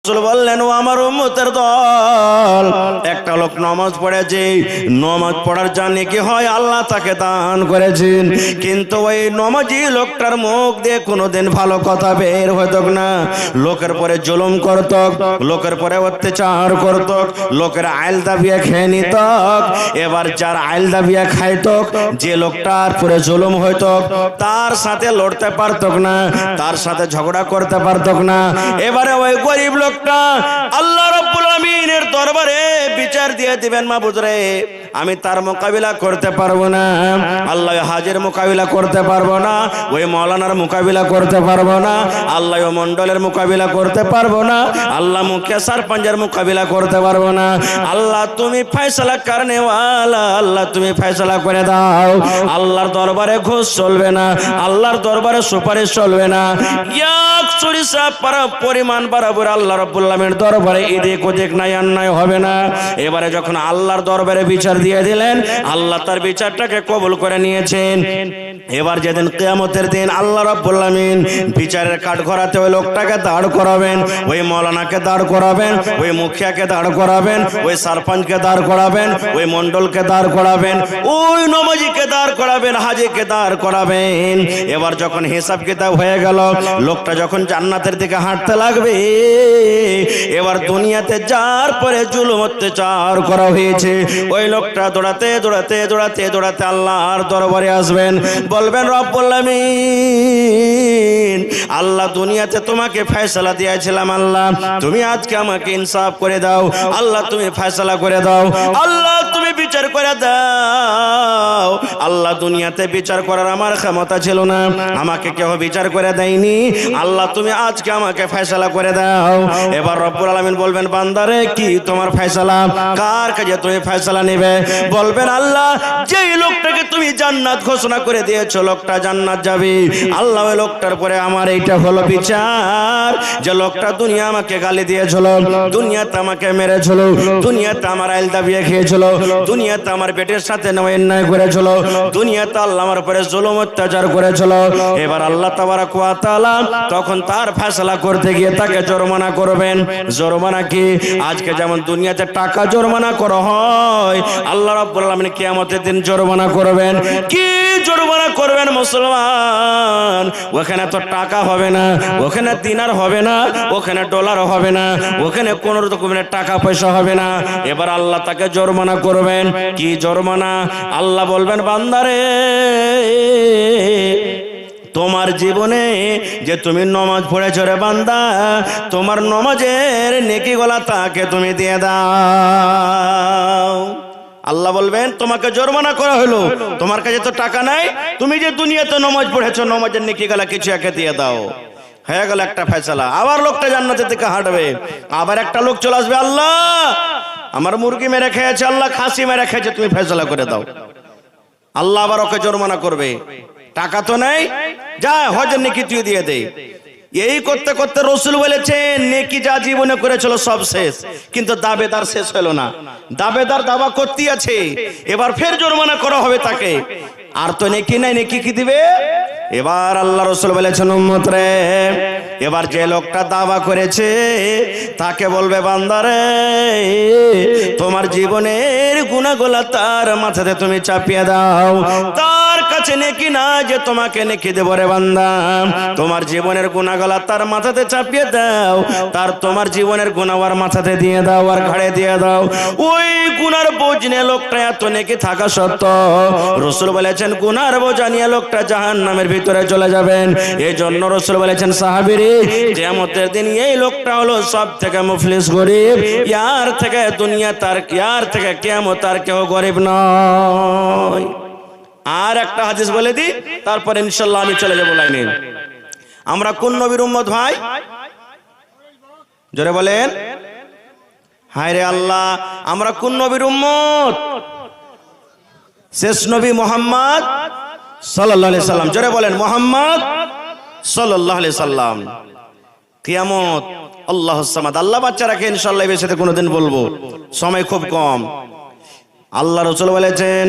বললেন, ও আমার উম্মতের দল, একটা লোক নামাজ পড়েছে, নামাজ পড়ার যা নেকি হয় আল্লাহ তাকে দান করেছেন, কিন্তু ওই নামাজি লোকটার মুখ দিয়ে কোনোদিন ভালো কথা বের হতো না। লোকের পরে জুলুম করত, লোকের পরে অত্যাচার করত, লোকের আইল দাবিয়ে খেয়ে নিত। এবার যার আইল দাবিয়ে খাইত, যে লোকটার পরে জুলুম হইতো, তার সাথে লড়তে পারত না, তার সাথে ঝগড়া করতে পারত না। এবারে ওই গরিব লোক আল্লাহ রাব্বুল আমিনের দরবারে বিচার দিয়ে দিবেন, মাবুদ রে আমি তার মোকাবিলা করতে পারবো না, আল্লাহ হাজির মোকাবিলা করতে পারবো না, ওই মাওলানার মোকাবিলা করতে পারবো না, আল্লাহ মন্ডলের মোকাবিলা করতে পারবো না, আল্লাহ মুখিয়া সারপঞ্চের মোকাবিলা করতে পারবো না। আল্লাহ তুমি ফয়সালা করনে ওয়ালা, আল্লাহ তুমি ফয়সালা করে দাও। আল্লাহর দরবারে ঘুষ চলবে না, আল্লাহর দরবারে সুপারিশ চলবে না, এক সরিষা পরিমাণ বরাবর আল্লাহ রাব্বুল আমিনের দরবারে এদিক ওদিক নাই অন্যায় হবে না। এবারে যখন আল্লাহর দরবারে বিচার দিয়ে দিলেন, আল্লাহ তার বিচারটাকে কবুল করে নিয়েছেন। এবার যেদিন কিয়ামতের দিন আল্লাহ রাব্বুল আমিন বিচারের কাঠগড়াতে ওই লোকটাকে দাঁড় করাবেন, ওই মাওলানাকে দাঁড় করাবেন, ওই মুখিয়াকে দাঁড় করাবেন, ওই সারপঞ্চকে দাঁড় করাবেন, ওই মন্ডলকে দাঁড় করাবেন, ওই নমাজিকে দাঁড় করাবেন, হাজিকে দাঁড় করাবেন। এবার যখন হিসাব কিতাব হয়ে গেল, লোকটা যখন জান্নাতের দিকে হাঁটতে লাগবে, এবার দুনিয়াতে যার পরে জুলুম অত্যাচার করা হয়েছে, ওই লোকটা দৌড়াতে দৌড়াতে দৌড়াতে দৌড়াতে আল্লাহর দরবারে আসবেন, বলবেন রব্বুল আমিন, আল্লাহ দুনিয়াতে তোমাকে ফয়সালা দিয়েছিলাম, আল্লাহ তুমি আজকে আমাকে ইনসাফ করে দাও, আল্লাহ তুমি ফয়সালা করে দাও, আল্লাহ তুমি বিচার করে দাও। আল্লাহ দুনিয়াতে বিচার করার আমার ক্ষমতা ছিল না, আমাকে কেউ বিচার করে দেয়নি, আল্লাহ তুমি আজকে আমাকে ফয়সালা করে দাও। এবার রব্বুল আলামিন বলবেন, বান্দারে কি তোমার ফয়সালা, কার কাছে তুমি ফয়সালা নেবে? বলবেন, আল্লাহ যেই লোকটাকে তুমি জান্নাত ঘোষণা করে দিয়েছো, লোকটা জান্নাত যাবে, আল্লাহ ওই লোকটার পরে আমার এইটা হলো বিচার, যে লোকটা দুনিয়া আমাকে গালি দিয়েছিল, দুনিয়াতে আমাকে মেরেছিল, দুনিয়াতে আমার আইল দাবিয়ে খেয়েছিল, দুনিয়াতে আমার পেটের সাথে অন্যায় করেছিল, দুনিয়াতে আল্লাহ আমার উপরে জুলুম অত্যাচার করেছিল। এবার আল্লাহ তাবারক ওয়া তাআলা তখন তার ফয়সালা করতে গিয়ে তাকে জরিমানা করবেন। জরিমানা কি? আজকে যেমন দুনিয়াতে টাকা জরিমানা করা হয়, আল্লাহ রাব্বুল আলামিন কিয়ামতের দিন জরিমানা করবেন। কি জরিমানা করবেন মুসলমান? ওখানে তো টাকা হবে না, ওখানে দিনার হবে না, ওখানে ডলার হবে না, ওখানে কোন রকমের টাকা পয়সা হবে না। এবার আল্লাহ তাকে জরিমানা করবেন। কি জরিমানা? আল্লাহ বলবেন, বান্দারে তোমার জীবনে যে তুমি নামাজ পড়েছো রে বান্দা, তোমার নামাজের নেকিগুলা তাকে তুমি দিয়ে দাও। আল্লাহ বলবেন, তোমাকে জরিমানা করা হলো, তোমার কাছে তো টাকা নাই, তুমি যে দুনিয়াতে নামাজ পড়েছো, নামাজের নেকিগুলা কিছু একে দিয়ে দাও। হয়ে গেল একটা ফয়সালা। আবার লোকটা জান্নাতের দিকে হাঁটবে, আবার একটা লোক চলে আসবে, আল্লাহ আমার মুরগি মেরে খেয়েছে, আল্লাহ খাসি মেরে খেয়েছে, তুমি ফয়সালা করে দাও। আল্লাহ আবার ওকে জরিমানা করবে, টাকা তো নেই, যা হজের নেকি তুই দিয়ে দে। এই করতে করতে রাসূল বলেছেন, নেকি যা জীবনে করেছিল সব শেষ, কিন্তু দাবেদার শেষ হলো না, দাবেদার দাবা করতেই আছে। এবার ফের জরিমানা করা হবে তাকে, আর তো নেকি নাই, নেকি কি দিবে? এবার আল্লাহ রাসূল বলেছেন, উম্মত রে, এবার যে লোকটা দাবা করেছে তাকে বলবে, বান্দারে তোমার জীবনের গুনাহগুলো তার মাথাতে তুমি চাপিয়ে দাও, তার কাছে নেকি না যে তোমাকে নেকি দেব রে বান্দা, তোমার জীবনের গুনাহগুলো তার মাথাতে চাপিয়ে দাও, তার তোমার জীবনের গুনাহ আর মাথাতে দিয়ে দাও, আর ঘাড়ে দিয়ে দাও। ওই গুনার বোঝ নিয়ে লোকটা এত নেকি থাকা সত্ত্বেও রাসূল বলেছেন, গুনার বোঝা নিয়ে লোকটা জাহান্নামের ভিতরে চলে যাবেন। এই জন্য রাসূল বলেছেন, সাহাবীরে কিয়ামতের দিন এই লোকটা হলো সব থেকে মুফলিস গরিব, ইয়ার থেকে দুনিয়া তার, ইয়ার থেকে কিয়ামত আর কেউ গরিব নয়। আর একটা হাদিস বলে দিই, তারপর ইনশাআল্লাহ আমি চলে যাব লাইনে। আমরা কোন নবীর উম্মত ভাই? জোরে বলেন। হায় রে আল্লাহ, আমরা কোন নবীর উম্মত? শেষ নবী মুহাম্মদ সাল্লাল্লাহু আলাইহি সাল্লাম। জোরে বলেন, মুহাম্মদ সাল্লাল্লাহু আলাইহি সাল্লাম। কিয়ামত আল্লাহুস সামাদ। আল্লাহ বাচ্চারাকে ইনশাআল্লাহ এই সাথে কোনোদিন বলবো, সময় খুব কম। আল্লাহ রাসূল বলেছেন,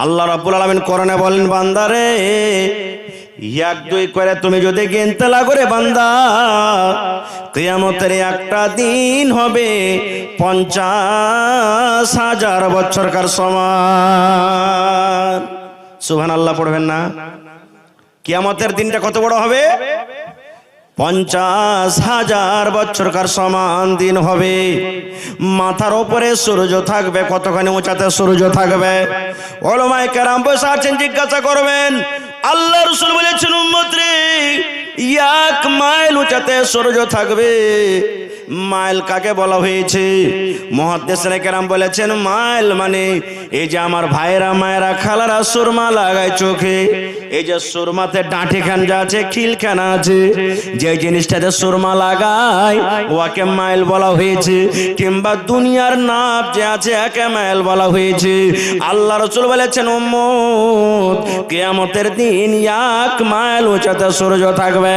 আল্লাহ রাব্বুল আলামিন কোরআনে বলেন, বান্দারে এক দুই করে তুমি যদি গিনতে লাগো রে বান্দা, কিয়ামতের একটা দিন হবে 50,000 বছরকার সমান। সুবহানাল্লাহ পড়বেন না? কিয়ামতের দিনটা কত বড় হবে? 50,000 বছরকার সমান দিন হবে। মাথার উপরে সূর্য থাকবে, কতখানি উঁচাতে সূর্য থাকবে? ওলামায়ে কেরাম বসে আছেন, জিজ্ঞাসা করবেন। আল্লাহ রাসূল বলেছেন, উম্মত রে, 1 মাইল উঁচাতে সূর্য থাকবে। মাইল কাকে বলা হয়েছে? মুহাদ্দিসিনে কেরাম বলেছেন, মাইল মানে এই যে আমার ভাইরা মায়েরা খালারা সুরমা লাগায় চোখে, এই যে সুরমাতে ডাঁটি খান যা আছে, খিলখান আছে, যে জিনিসটাতে সুরমা লাগায় ওকে মাইল বলা হয়েছে। কিংবা দুনিয়ার নাপ যে আছে একে মাইল বলা হয়েছে। আল্লাহ রাসূল বলেছেন, উম্মত কিয়ামতের দিন 1 মাইল উঁচাতে সূর্য থাকবে।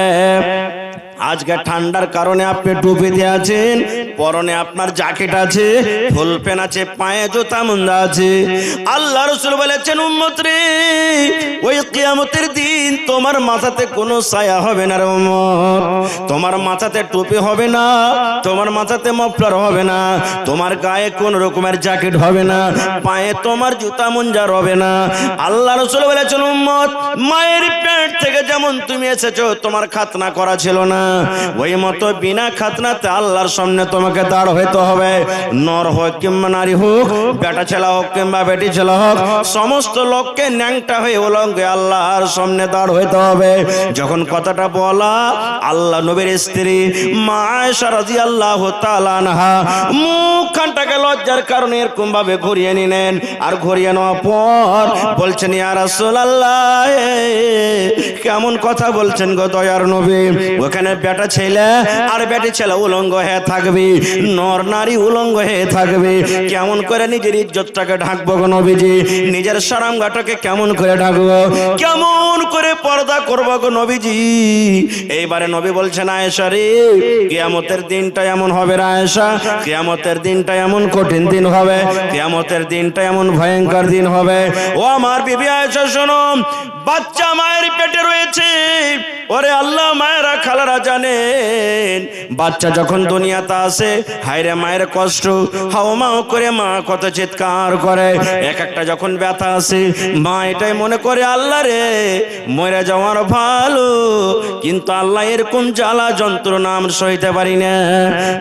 আজকে ঠান্ডার কারণে আপনি টুপিতে আছেন, পরনে আপনার জ্যাকেট আছে, ফুল প্যান্ট আছে, পায়ে জুতা মুন্দা আছে। আল্লাহ রাসূল বলেছেন, উম্মত রে, ওই কিয়ামতের দিন তোমার মাথাতে কোনো ছায়া হবে না রে উম্মত। তোমার মাথাতে টুপি হবে না, তোমার মাথাতে মফলার হবে না, তোমার গায়ে কোন রকমের জ্যাকেট হবে না, পায়ে তোমার জুতা মুঞ্জা হবে না। আল্লাহ রাসূল বলেছেন, উম্মত মায়ের পেট থেকে যেমন তুমি এসেছো, তোমার খাতনা করা ছিল না, ওই মতো বিনা খাতনাতে আল্লাহর সামনে তোমাকে দাঁড় হইতে হবে। নর হোক কিংবা নারী হোক, বেটা ছেলে হোক কিংবা বেটি ছেলে হোক, সমস্ত লোককে ন্যাংটা হয়ে উলঙ্গে আল্লাহর সামনে দাঁড় হইতে হবে। যখন কথাটা বলা, আল্লাহ নবীর স্ত্রী মা আয়েশা রাদিয়াল্লাহু তাআলা আনহা মুখখানটাকে লজ্জার কারণে এরকম ভাবে ঘুরিয়ে নিলেন। আর ঘুরিয়ে নেওয়ার পর বলছেন, ইয়া রাসূলুল্লাহ, কেমন কথা বলছেন গো দয়ার নবী? ওখানে বেটা ছেলে আর বেটি ছেলে উলঙ্গ হয়ে থাকবে, নর নারী উলঙ্গ হয়ে থাকবে। কেমন করে নিজের ইজ্জতটাকে ঢাকবো গো নবীজি? নিজের শরমগাটাকে কেমন করে ঢাকবো? কেমন করে পর্দা করবো গো নবীজি? এইবারে নবী বলছেন, আয়েশা রে, কিয়ামতের দিনটা এমন হবে রে আয়েশা, কিয়ামতের দিনটা এমন কঠিন দিন হবে, কিয়ামতের দিনটা এমন ভয়ঙ্কর দিন হবে। ও আমার বিবি আয়েশা শোনো, বাচ্চা মায়ের পেটে রয়েছে। ওরে আল্লাহ, মায়েরা খালারা জানেন, বাচ্চা যখন দুনিয়াতে আসে, হায়রে মায়ের কষ্ট, হাও মাও করে মা কত চিৎকার করে। এক একটা যখন ব্যথা আসে, মা এটাই মনে করে, আল্লাহ রে, মরে যাওয়ার ভালো, কিন্তু আল্লাহ এরকম জ্বালা যন্ত্রণা আমরা সইতে পারি না।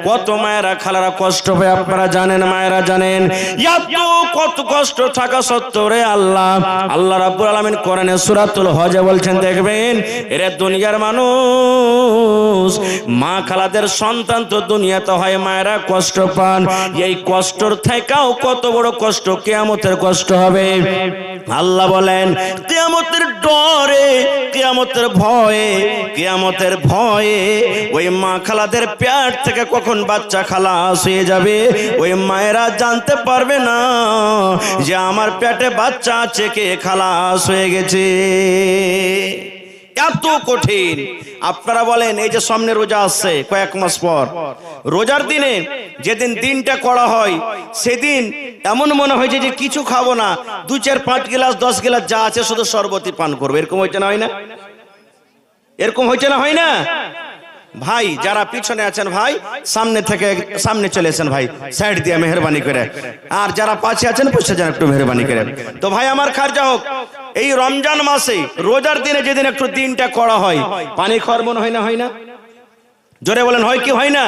কত মায়েরা খালারা কষ্ট পায় আপনারা জানেন, মায়েরা জানেন। এত কত কষ্ট থাকা সত্ত্বেও রে আল্লাহ রাব্বুল আলামিন কোরআনে সূরাতুল হজে বলছেন, দেখবেন এরা দুনিয়ার মানুষ, মা খালাদের সন্তান তো দুনিয়াতে হয়, মায়েরা কষ্ট পান। এই কষ্টর থেকেও কত বড় কষ্ট কিয়ামতের কষ্ট হবে। আল্লাহ বলেন, কিয়ামতের ডরে, কিয়ামতের ভয়ে, কিয়ামতের ভয়ে ওই মা খালাদের পেট থেকে কখন বাচ্চা খালাস হয়ে যাবে, ওই মায়েরা জানতে পারবে না যে আমার পেটে বাচ্চা আছে, কে খালাস হয়ে গেছে। এত কঠিন। আপনারা বলেন, এই যে সামনে রোজা আসছে কয়েক মাস পর, রোজার দিনে যেদিন দিনটা করা হয়, সেদিন এমন মনে হয়েছে যে কিছু খাবো না, 2, 4, 5 গ্লাস 10 গ্লাস যা আছে শুধু শরবতই পান করবো। এরকম হয়েছে না, হয় না? এরকম হয়েছে না, হয় না? ভাই যারা পিছনে আছেন, ভাই সামনে থেকে সামনে চলে এসেন, ভাই সাইড দিয়ে মেহরবানি করে। আর যারা পাশে আছেন, বসে যান একটু মেহরবানি করে। তো ভাই আমার খারজা হোক, এই রমজান মাসে রোজার দিনে যেদিন একটু দিনটা করা হয়, পানি খাওয়ার মন হয় না, হয় না? জোরে বলেন, হয় কি হয় না?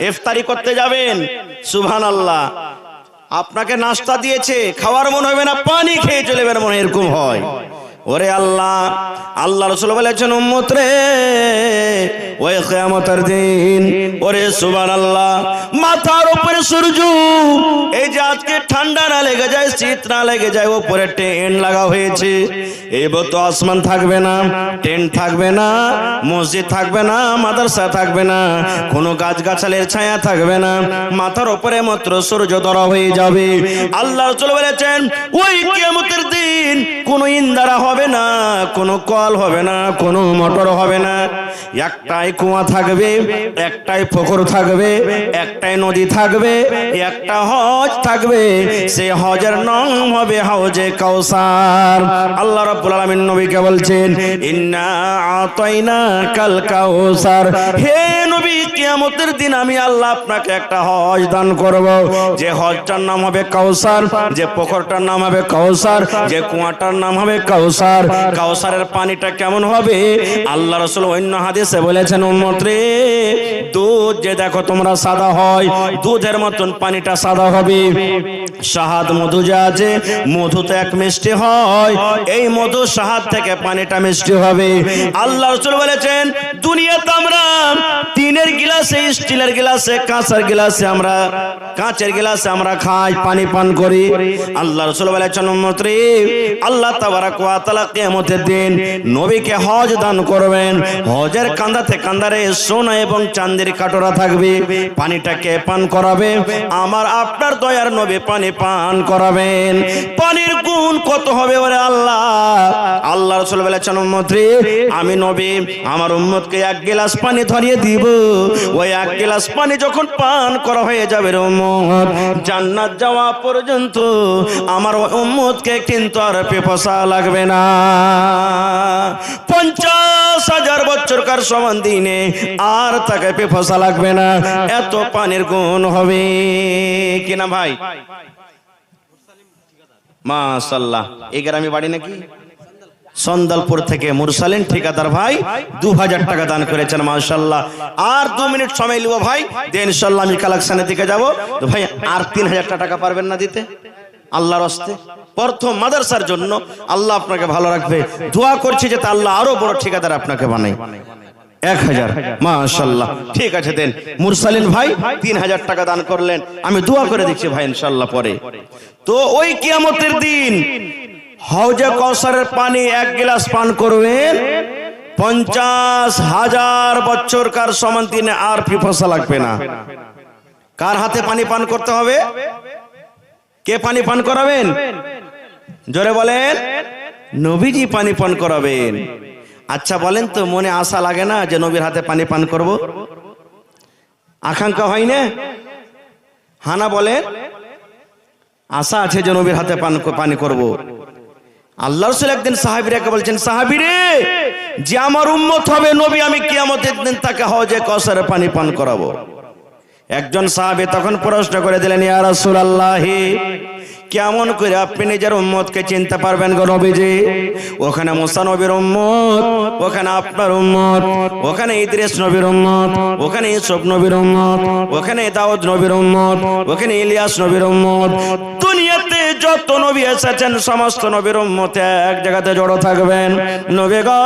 ইফতারি করতে যাবেন, সুবহানাল্লাহ, আপনাকে নাস্তা দিয়েছে, খাওয়ার মন হবে না, পানি খেয়ে চলে যাবেন মনে, এরকম হয়। ওরে আল্লাহ, আল্লাহ রাসূল বলেছেন, উম্মত রে, ওই কিয়ামতের দিন, ওরে সুবহানাল্লাহ, মাথার উপরে সূর্য, এই যে আজকে ঠান্ডা না লেগে যায়, শীত না লেগে যায়, উপরে টেন্ট লাগা হয়েছে। এবার তো আসমান থাকবে না, টেন্ট থাকবে না, মসজিদ থাকবে না, মাদ্রাসা থাকবে না, কোনো গাছগাছালির ছায়া থাকবে না, মাথার উপরে মাত্র সূর্য ধরা হয়ে যাবে। আল্লাহ রাসূল বলেছেন, ওই কিয়ামতের দিন কোনো ইন্দারা হবে না, কোনো কল হবে না, কোনো মোটর হবে না, একটাই কুয়া থাকবে, একটাই পুকুর থাকবে, একটাই নদী থাকবে, একটা হজ থাকবে। সেই হজের নাম হবে হজে কাউসার। আল্লাহ রাব্বুল আলামিন নবীকে বলছেন, ইন্না আতাইনাকাল কাউসার। হে নবী, কিয়ামতের দিন আমি আল্লাহ আপনাকে একটা হজ দান করব, যে হজটার নাম হবে কাউসার, যে পুকুরটার নাম হবে কাউসার, যে কুয়াটার নাম হবে কাউসার। কাউসারের পানিটা কেমন হবে? আল্লাহ রাসূল অন্য হাদিসে বলেছেন, উম্মত রে, দুধ যে দেখো তোমরা সাদা হয়, দুধের মতন পানিটা সাদা হবে। শাহাদ মধু যা আছে, মধু তো এক মিষ্টি হয়, এই মধু শাহাদ থেকে পানিটা মিষ্টি হবে। আল্লাহ রাসূল বলেছেন, দুনিয়াতে আমরা টিনের গিলাসে, স্টিলের গিলাসে, কাঁচের গিলাসে, আমরা কাঁচের গিলাসে আমরা খাই, পানি পান করি। আল্লাহ রাসূল বলেছেন, উম্মত রে, আল্লাহ তাবারক ওয়া তাআলা কিয়ামতের দিন নবীকে হজ দান করবেন। হজের কাঁদাতে কাঁদারে সোনা এবং চাঁদের কাটোরা থাকবে, পানিটাকে পান করাবে আমার আপনার দয়ার নবী, পানি পান করাবেন। পানির গুণ কত হবে বলে আল্লাহ। আল্লাহ রাসূল বলেছেন, উম্মত রে, আমি নবী আমার উম্মতকে এক গ্লাস পানি ধরিয়ে দিব। ওই এক গ্লাস পানি যখন পান করা হয়ে যাবে রে উম্মত, জান্নাত যাওয়া পর্যন্ত আমার উম্মতকে কিন্তু আর পিপাসা লাগবে না। 50,000 বছরকার সমান দিনে আর তাকে পিপাসা লাগবে না, এত পানির গুণ হবে কিনা ভাই? মাশাআল্লাহ। এই গ্রামে বাড়ি নাকি? সন্দালপুর থেকে মুরসালিন ঠিকাদার ভাই 2000 টাকা দান করেছেন, মাশাআল্লাহ। আর 2 মিনিট সময় নিব ভাই, দেন ইনশাআল্লাহ আমি কালেকশনের দিকে যাব। তো ভাই আর 3000 টাকা পারবেন না দিতে আল্লাহর রাস্তায়? প্রথম মাদ্রাসার জন্য আল্লাহ আপনাকে ভালো রাখবে, দোয়া করছি যাতে আল্লাহ আরো বড় ঠিকাদার আপনাকে বানায়। 1000, মাশাআল্লাহ। ঠিক আছে, দেন। মুরসালিন ভাই 3000 টাকা দান করলেন, আমি দোয়া করে দিচ্ছি ভাই ইনশাআল্লাহ পরে। তো ওই কিয়ামতের দিন হৌজে কাউসারের পানি এক গ্লাস পান করবেন, 50,000 বছরকার সমান দিনে আর পিপাসা লাগবে না। কার হাতে পানি পান করতে হবে? কে পানি পান করাবেন? জোরে বলেন। নবীজি পানি পান করাবেন। আচ্ছা বলেন তো, মনে আশা লাগে না যে নবীর হাতে পানি পান করব? আকাঙ্ক্ষা হয় না? হানা বলেন, আশা আছে যে নবীর হাতে পানি করব। আল্লাহ রাসূল একদিন সাহাবীরাকে বলছেন, সাহাবীরে, যে আমার উম্মত হবে নবী, আমি কিয়ামতের দিন তাকে হজে কাউসারের পানি পান করাবো। একজন সাহাবী তখন প্রশ্ন করে দিলেন, ইয়া রাসূলুল্লাহ, কেমন করে আপনি নিজের উম্মতকে চিনতে পারবেন গো নবীজি? ওখানে মুসা নবীর উম্মত, ওখানে আপনার উম্মত, ওখানে ইদ্রিস নবীর উম্মত, ওখানে ইউসুফ নবীর উম্মত, ওখানে দাউদ নবীর উম্মত, ওখানে ইলিয়াস নবীর উম্মত। দুনিয়াতে যত নবী এসেছেন সমস্ত নবীর উম্মত এক জায়গাতে জড়ো থাকবেন। নবী গো,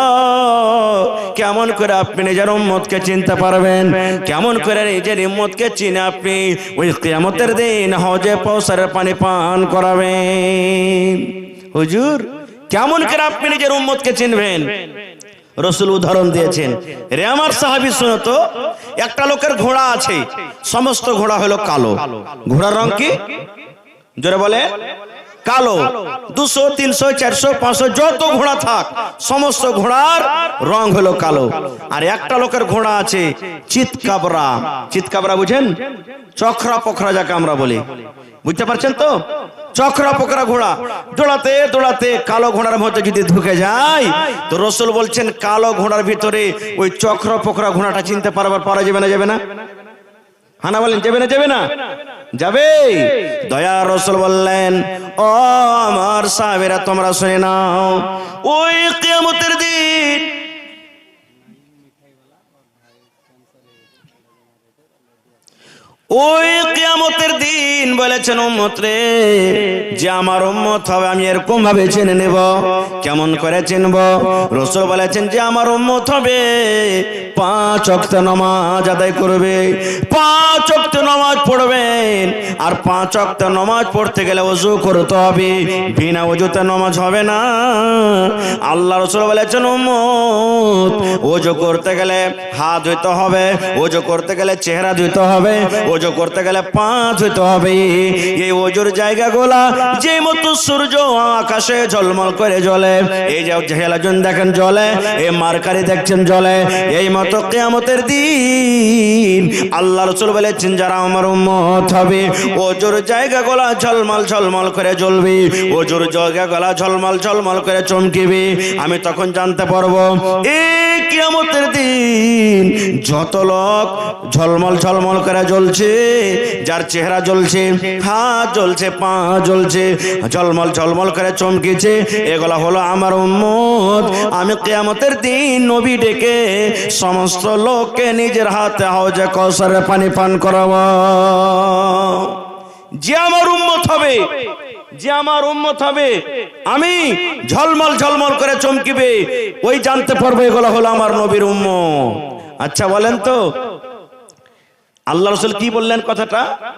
কেমন করে আপনি নিজের উম্মতকে চিনতে পারবেন? কেমন করে নিজের উম্মতকে চিনে আপনি ওই কিয়ামতের দিন হজে কাউসারের পানি পান করাবেন? হুজুর, কেমন করে আপনি নিজের উম্মতকে চিনবেন? রাসূল উদাহরণ দিয়েছেন। রে আমার সাহাবী, শুনো তো, একটা লোকের ঘোড়া আছে, সমস্ত ঘোড়া হলো কালো। ঘোড়ার রং কি? জোরে বলে। কালো। 200, 300, 400, 500 যত ঘোড়া থাক, সমস্ত ঘোড়ার রং হলো কালো। আর একটা লোকের ঘোড়া আছে চিতকাবরা। চিতকাবরা বুঝেন? চক্রা পোখরা যাকে আমরা বলি, বুঝতে পারছেন তো? চক্রা পোখরা ঘোড়া দৌড়াতে দৌড়াতে কালো ঘোড়ার মধ্যে যদি ঢুকে যায়, তো রাসূল বলছেন কালো ঘোড়ার ভিতরে ওই চক্রা পোখরা ঘোড়াটা চিনতে পারা যাবে না? যাবে না? হানা বলেন, যাবে না? যাবে না? যাবে। দয়ার রাসূল বললেন, ও আমার সাহাবীরা, তোমরা শুনে নাও, ওই কিয়ামতের দিন ওই কিয়ামতের দিন বলেছেন, উম্মত রে, যে আমার উম্মত হবে আমি এরকম ভাবে চিনে নেব। কেমন করে চিনব? রাসূল বলেছেন, যে আমার উম্মত হবে 5 ওয়াক্ত নামাজ আদায় করবে, 5 ওয়াক্ত নামাজ পড়বেন, আর 5 ওয়াক্ত নামাজ পড়তে গেলে ওযু করতে হবে, বিনা ওযুতে নামাজ হবে না। আল্লাহ রাসূল বলেছেন উম্মত ওযু করতে গেলে হাত ধুইতে হবে, ওযু করতে গেলে চেহারা ধুইতে হবে, ওযু করতে গেলে পা ধুইতে হবে। এই ওযুর জায়গাগুলা যে মতো সূর্য আকাশে ঝলমল করে জ্বলে, এই যে হেলাজুন দেখেন জ্বলে, এই মার্কারি দেখছেন জ্বলে, এই মতো কিয়ামতের দিন আল্লাহ রাসূল বলেছেন যারা আমার উম্মত হবে ওযুর জায়গাগুলা ঝলমল ঝলমল করে জ্বলবে, ওযুর জায়গাগুলা ঝলমল ঝলমল করে চমকিবে। আমি তখন জানতে পারবো এই কিয়ামতের দিন যত লোক ঝলমল ঝলমল করে জ্বলছে, যার চেহারা জ্বলছে, হাত জ্বলছে, পা জ্বলছে, ঝলমল ঝলমল করে চমকেছে, এগুলা হলো আমার উম্মত। আমি কিয়ামতের দিন নবী ডেকে সমস্ত লোককে নিজের হাতে হাউজে কাউসারের পানি পান করাবো। যে আমার উম্মত হবে, যে আমার উম্মত হবে, আমি ঝলমল ঝলমল করে চমকিবে, ওই জানতে পারবো এগুলো হলো আমার নবীর উম্মত। আচ্ছা বলেন তো আল্লাহ রাসূল কি বললেন কথাটা?